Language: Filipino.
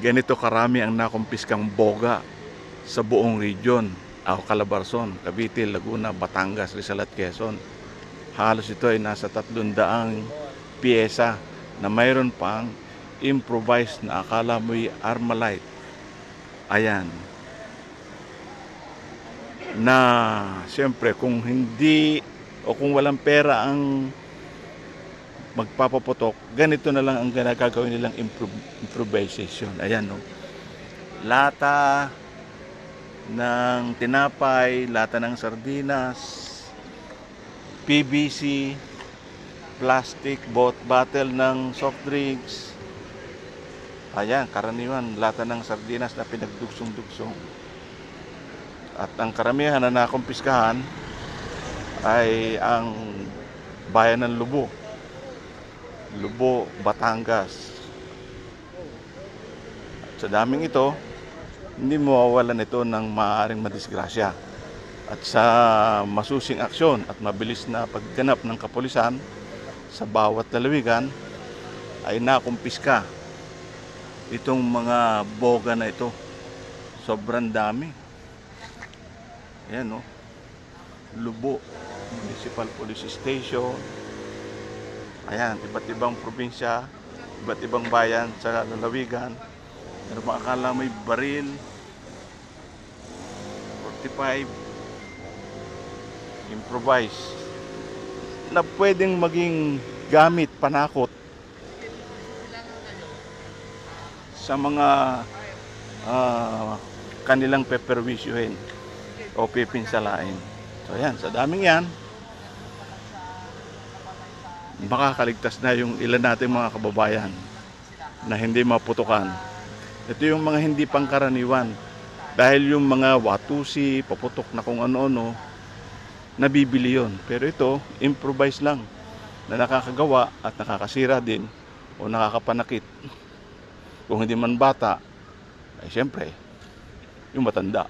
ganito karami ang nakumpiskang boga sa buong region. Calabarzon, Cavite, Laguna, Batangas, Rizal at Quezon. Halos ito ay nasa 300 piyesa na mayroon pang improvised na akala mo'y Armalite. Ayan. Na siyempre kung hindi o kung walang pera ang magpapaputok, ganito na lang ang gagawin nilang improvisation. Ayan, no? Lata ng tinapay, lata ng sardinas, PVC, plastic, bottle ng soft drinks. Ayan, karaniwan, lata ng sardinas na pinagdugsong-dugsong. At ang karamihan na nakumpiskahan ay ang bayan ng Lubo, Batangas. At sa daming ito, hindi mawawalan ito ng maaaring madisgrasya. At sa masusing aksyon at mabilis na pagganap ng kapulisan sa bawat lalawigan ay nakumpiska itong mga boga na ito. Sobrang dami. Ayan, no? Lubo Municipal Police Station. Ayan, iba't ibang probinsya, iba't ibang bayan sa lalawigan. Pero makakala may baril, 45, improvise, na pwedeng maging gamit, panakot sa mga kanilang peperwisyuhin o pipinsalain. So ayan, sa daming yan, makakaligtas na yung ilan nating mga kababayan na hindi maputukan. Ito yung mga hindi pangkaraniwan. Dahil yung mga watusi, paputok na kung ano-ano, nabibili yun. Pero ito, improvise lang na nakakagawa at nakakasira din o nakakapanakit. Kung hindi man bata, ay siyempre, yung matanda.